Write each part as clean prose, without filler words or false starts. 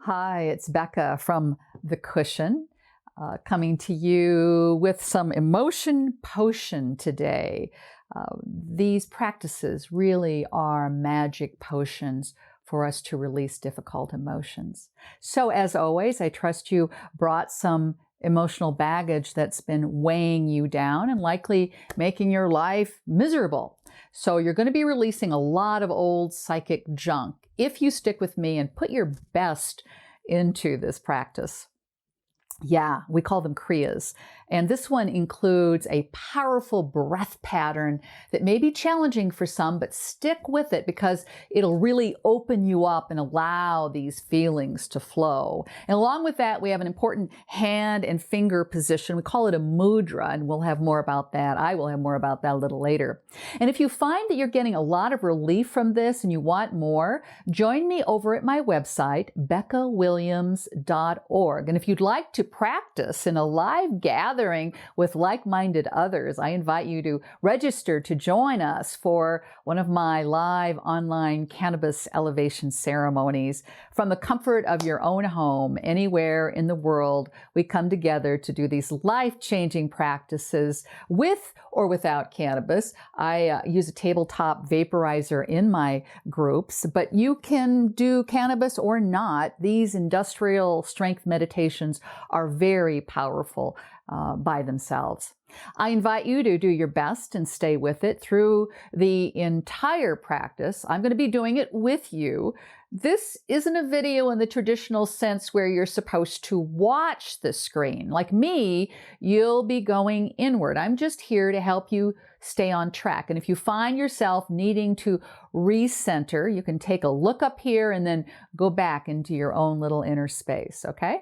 Hi, it's Becca from The Cushion, coming to you with some emotion potion today. These practices really are magic potions for us to release difficult emotions. So as always, I trust you brought some emotional baggage that's been weighing you down and likely making your life miserable. So you're going to be releasing a lot of old psychic junk if you stick with me and put your best into this practice. Yeah, we call them Kriyas. And this one includes a powerful breath pattern that may be challenging for some, but stick with it because it'll really open you up and allow these feelings to flow. And along with that, we have an important hand and finger position. We call it a mudra, and we'll have more about that. I will have more about that a little later. And if you find that you're getting a lot of relief from this and you want more, join me over at my website, beccawilliams.org. And if you'd like to practice in a live gathering with like-minded others, I invite you to register to join us for one of my live online cannabis elevation ceremonies. From the comfort of your own home, anywhere in the world, we come together to do these life-changing practices with or without cannabis. I use a tabletop vaporizer in my groups, but you can do cannabis or not. These industrial strength meditations are very powerful by themselves. I invite you to do your best and stay with it through the entire practice. I'm going to be doing it with you. This isn't a video in the traditional sense where you're supposed to watch the screen. Like me, you'll be going inward. I'm just here to help you stay on track. And if you find yourself needing to recenter, you can take a look up here and then go back into your own little inner space, okay?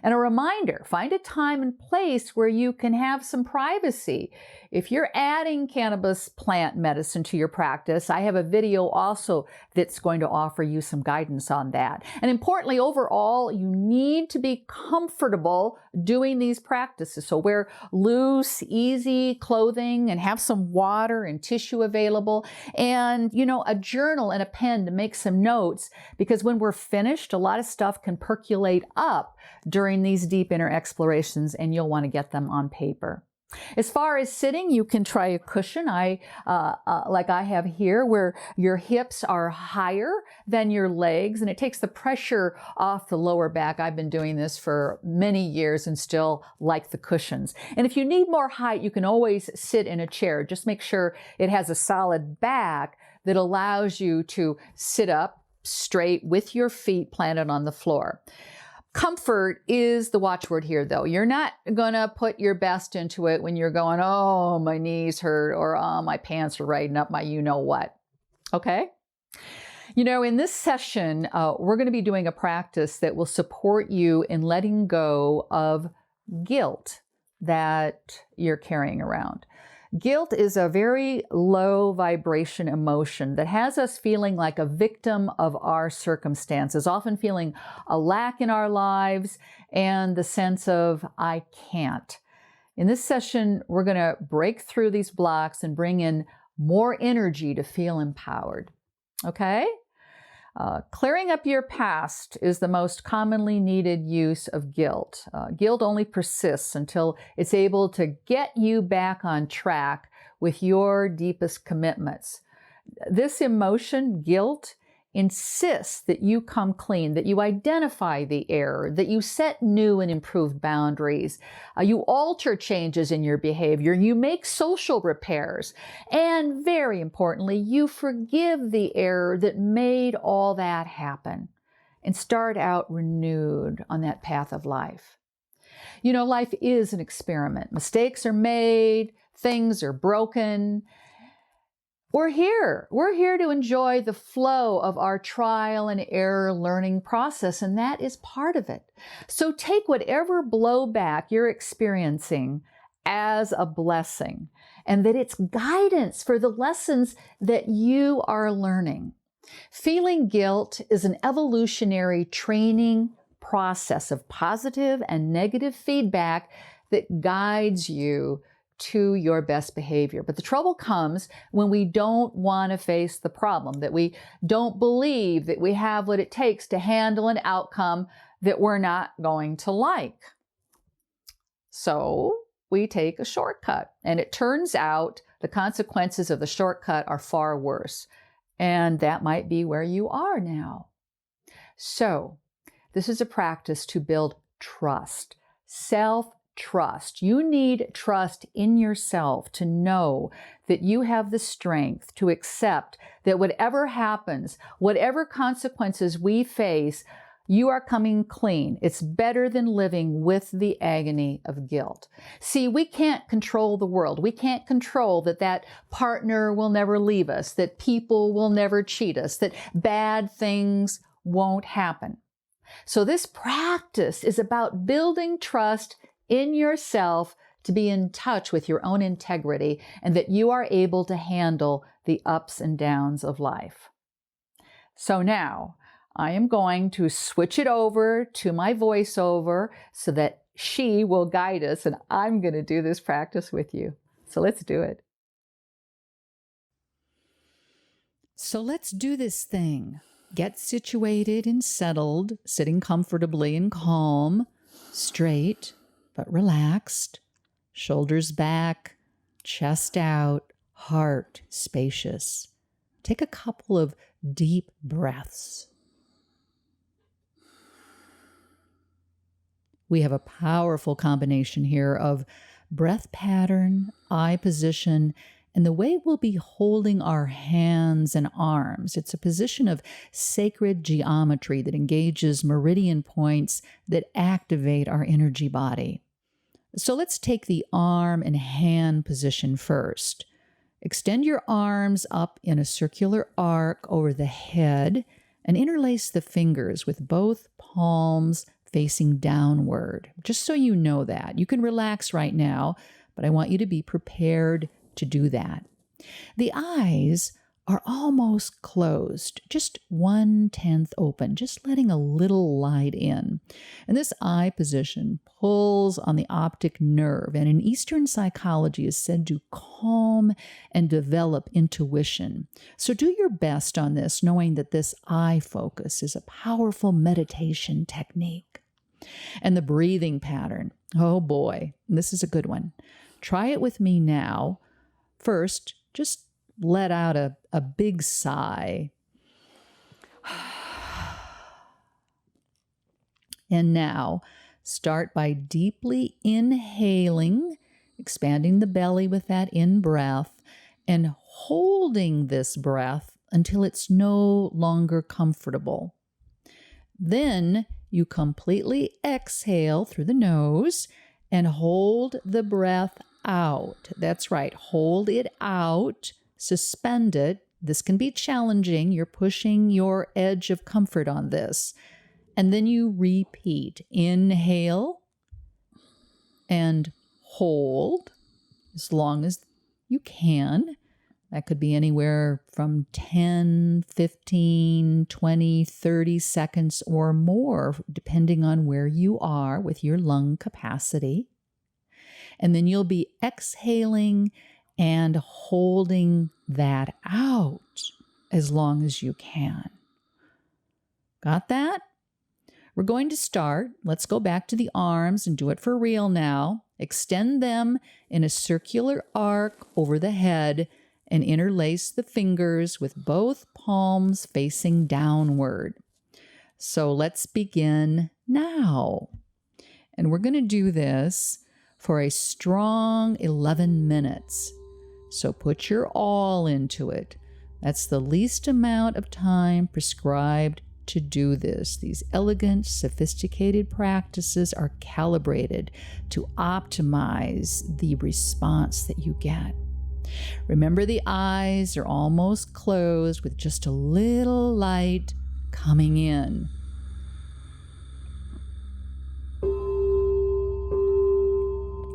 And a reminder, find a time and place where you can have some privacy. If you're adding cannabis plant medicine to your practice, I have a video also that's going to offer you some guidance on that. And importantly, overall, you need to be comfortable doing these practices. So wear loose, easy clothing and have some water and tissue available and, a journal and a pen to make some notes, because when we're finished, a lot of stuff can percolate up during these deep inner explorations, and you'll want to get them on paper. As far as sitting, you can try a cushion, like I have here, where your hips are higher than your legs, and it takes the pressure off the lower back. I've been doing this for many years and still like the cushions. And if you need more height, you can always sit in a chair. Just make sure it has a solid back that allows you to sit up straight with your feet planted on the floor. Comfort is the watchword here, though. You're not going to put your best into it when you're going, oh, my knees hurt, or oh, my pants are riding up my you-know-what. Okay? In this session, we're going to be doing a practice that will support you in letting go of guilt that you're carrying around. Guilt is a very low vibration emotion that has us feeling like a victim of our circumstances, often feeling a lack in our lives and the sense of, I can't. In this session, we're going to break through these blocks and bring in more energy to feel empowered. Okay? Clearing up your past is the most commonly needed use of guilt. Guilt only persists until it's able to get you back on track with your deepest commitments. This emotion, guilt, insists that you come clean, that you identify the error, that you set new and improved boundaries, you alter changes in your behavior, you make social repairs, and very importantly, you forgive the error that made all that happen and start out renewed on that path of life. Life is an experiment. Mistakes are made, things are broken. We're here to enjoy the flow of our trial and error learning process, and that is part of it. So take whatever blowback you're experiencing as a blessing, and that it's guidance for the lessons that you are learning. Feeling guilt is an evolutionary training process of positive and negative feedback that guides you to your best behavior. But the trouble comes when we don't want to face the problem, that we don't believe that we have what it takes to handle an outcome that we're not going to like. So we take a shortcut, and it turns out the consequences of the shortcut are far worse. And that might be where you are now. So this is a practice to build trust, self-trust. You need trust in yourself to know that you have the strength to accept that whatever happens, whatever consequences we face, you are coming clean. It's better than living with the agony of guilt. See, we can't control the world. We can't control that partner will never leave us, that people will never cheat us, that bad things won't happen. So this practice is about building trust in yourself to be in touch with your own integrity and that you are able to handle the ups and downs of life. So now, I am going to switch it over to my voiceover so that she will guide us, and I'm going to do this practice with you. So let's do it. So let's do this thing. Get situated and settled, sitting comfortably and calm, straight but relaxed, shoulders back, chest out, heart spacious. Take a couple of deep breaths. We have a powerful combination here of breath pattern, eye position, and the way we'll be holding our hands and arms. It's a position of sacred geometry that engages meridian points that activate our energy body. So let's take the arm and hand position first. Extend your arms up in a circular arc over the head and interlace the fingers with both palms facing downward, just so you know that. You can relax right now, but I want you to be prepared to do that. The eyes are almost closed, just 1/10 open, just letting a little light in. And this eye position pulls on the optic nerve, and in Eastern psychology is said to calm and develop intuition. So do your best on this, knowing that this eye focus is a powerful meditation technique. And the breathing pattern, oh boy, this is a good one. Try it with me now. First, just let out a big sigh. And now, start by deeply inhaling, expanding the belly with that in-breath, and holding this breath until it's no longer comfortable. Then you completely exhale through the nose and hold the breath out. That's right, hold it out, suspend it. This can be challenging. You're pushing your edge of comfort on this. And then you repeat. Inhale and hold as long as you can. That could be anywhere from 10, 15, 20, 30 seconds or more, depending on where you are with your lung capacity. And then you'll be exhaling and holding that out as long as you can. Got that? We're going to start. Let's go back to the arms and do it for real now. Extend them in a circular arc over the head and interlace the fingers with both palms facing downward. So let's begin now. And we're going to do this for a strong 11 minutes. So put your all into it. That's the least amount of time prescribed to do this. These elegant, sophisticated practices are calibrated to optimize the response that you get. Remember, the eyes are almost closed with just a little light coming in.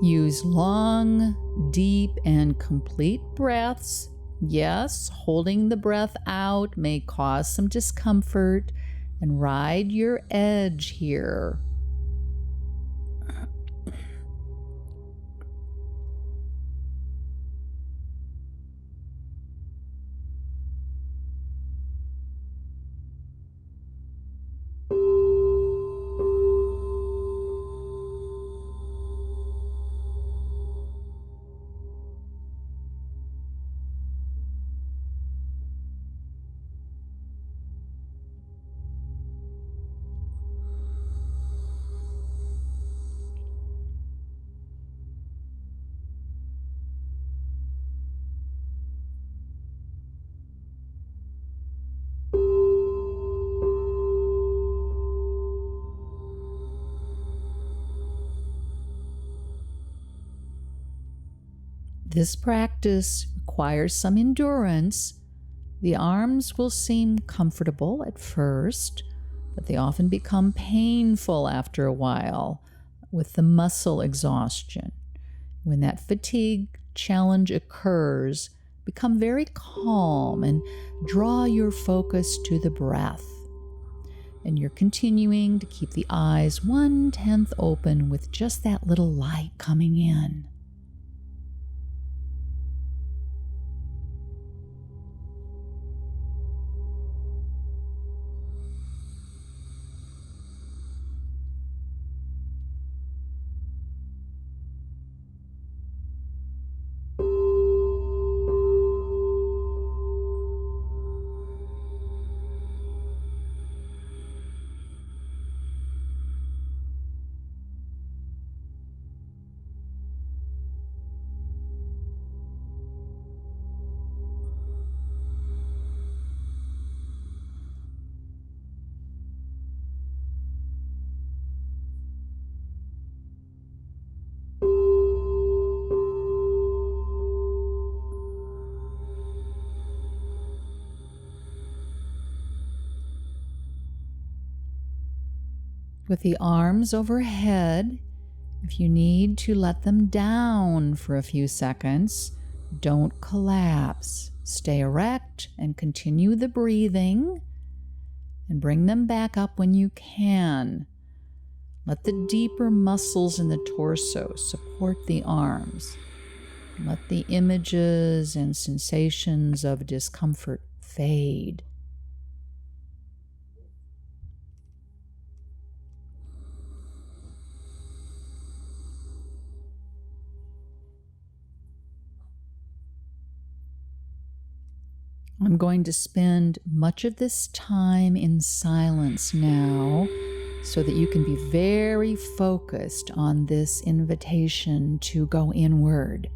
Use long, deep, and complete breaths. Yes, holding the breath out may cause some discomfort, and ride your edge here. This practice requires some endurance. The arms will seem comfortable at first, but they often become painful after a while with the muscle exhaustion. When that fatigue challenge occurs, become very calm and draw your focus to the breath. And you're continuing to keep the eyes 1/10 open with just that little light coming in. With the arms overhead, if you need to let them down for a few seconds, don't collapse. Stay erect and continue the breathing, and bring them back up when you can. Let the deeper muscles in the torso support the arms. Let the images and sensations of discomfort fade. I'm going to spend much of this time in silence now so that you can be very focused on this invitation to go inward.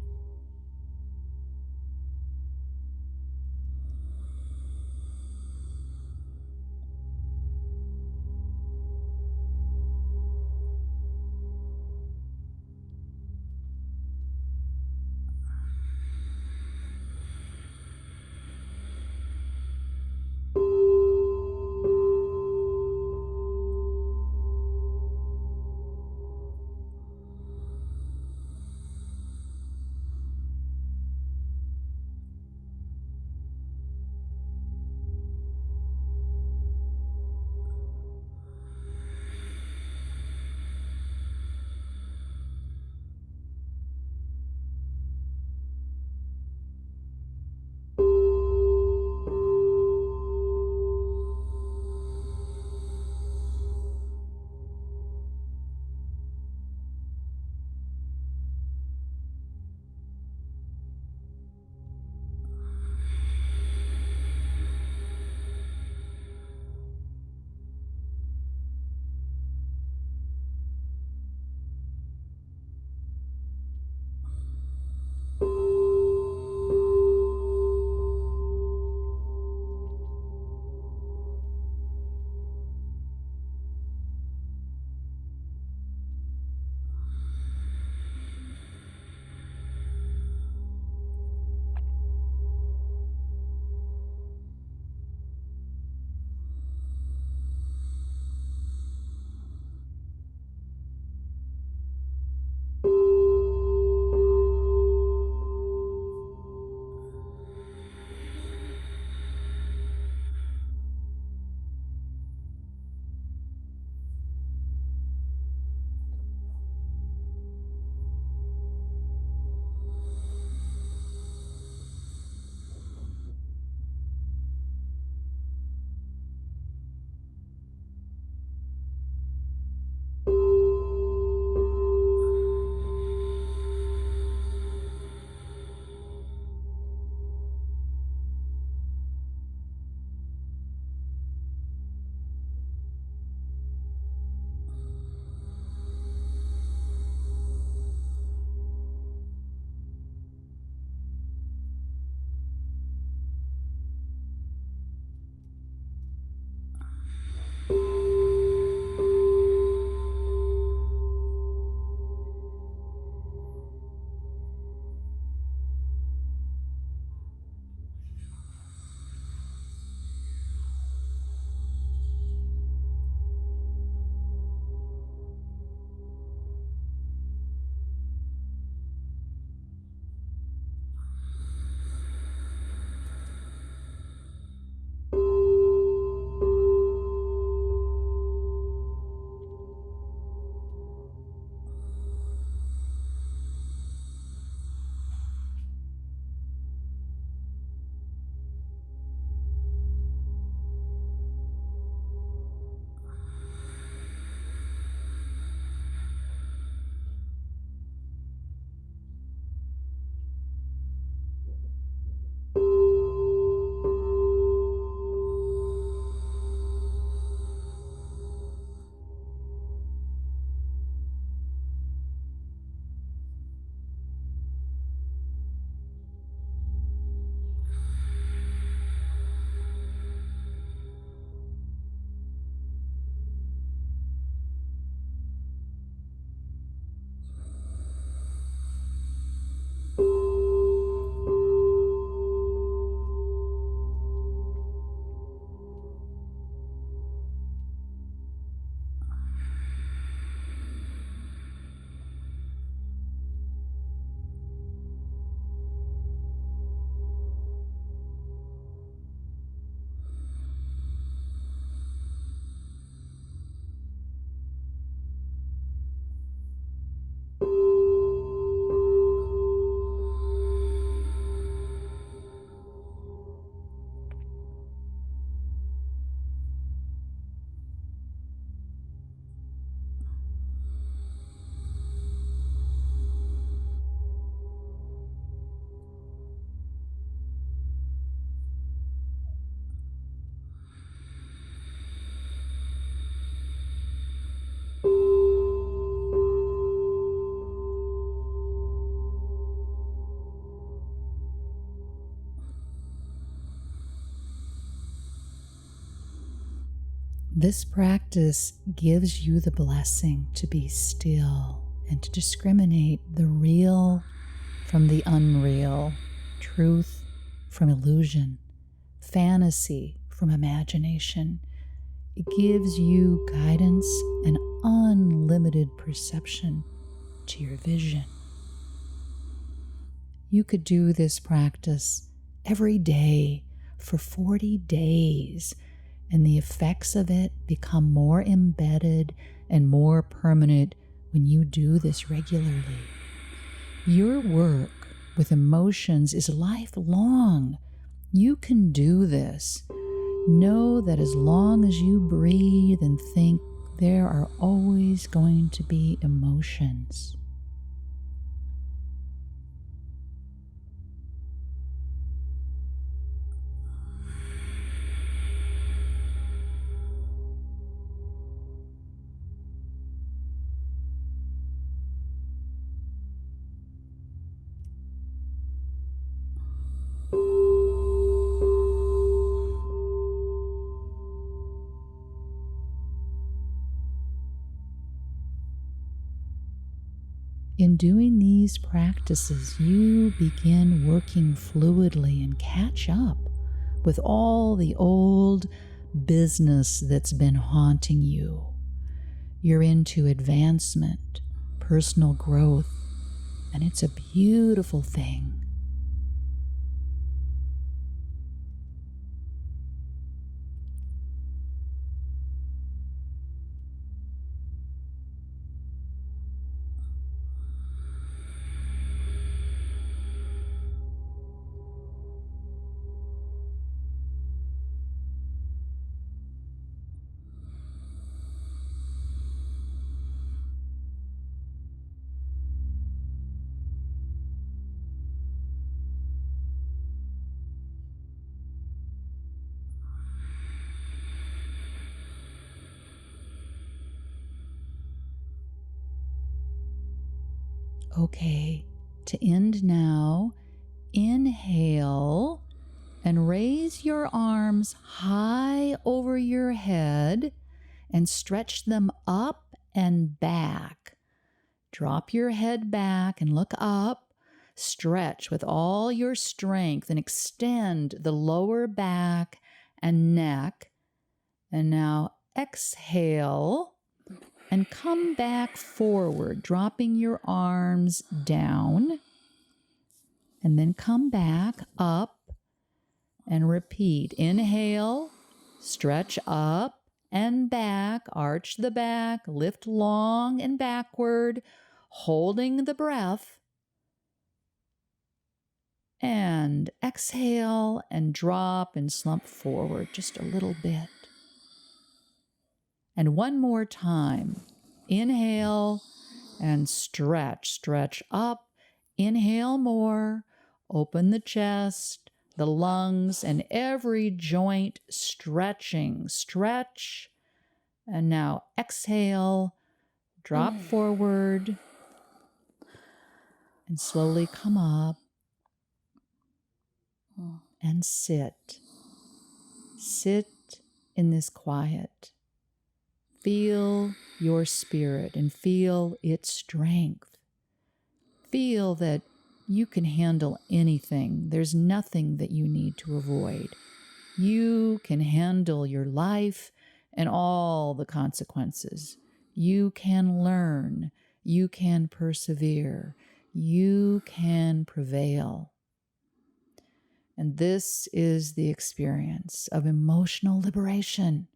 This practice gives you the blessing to be still and to discriminate the real from the unreal, truth from illusion, fantasy from imagination. It gives you guidance and unlimited perception to your vision. You could do this practice every day for 40 days, and the effects of it become more embedded and more permanent when you do this regularly. Your work with emotions is lifelong. You can do this. Know that as long as you breathe and think, there are always going to be emotions. In doing these practices, you begin working fluidly and catch up with all the old business that's been haunting you. You're into advancement, personal growth, and it's a beautiful thing. Okay, to end now, inhale and raise your arms high over your head and stretch them up and back. Drop your head back and look up. Stretch with all your strength and extend the lower back and neck. And now exhale and come back forward, dropping your arms down. And then come back up and repeat. Inhale, stretch up and back, arch the back, lift long and backward, holding the breath. And exhale and drop and slump forward just a little bit. And one more time. Inhale and stretch up. Inhale more. Open the chest, the lungs, and every joint stretching. Stretch. And now exhale, drop forward, and slowly come up and sit. Sit in this quiet. Feel your spirit and feel its strength. Feel that you can handle anything. There's nothing that you need to avoid. You can handle your life and all the consequences. You can learn. You can persevere. You can prevail. And this is the experience of emotional liberation.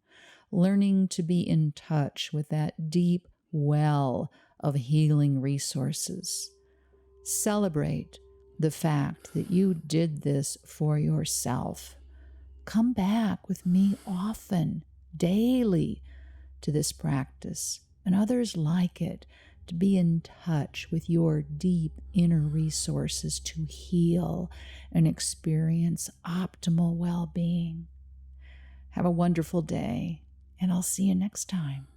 Learning to be in touch with that deep well of healing resources. Celebrate the fact that you did this for yourself. Come back with me often, daily, to this practice and others like it, to be in touch with your deep inner resources to heal and experience optimal well-being. Have a wonderful day. And I'll see you next time.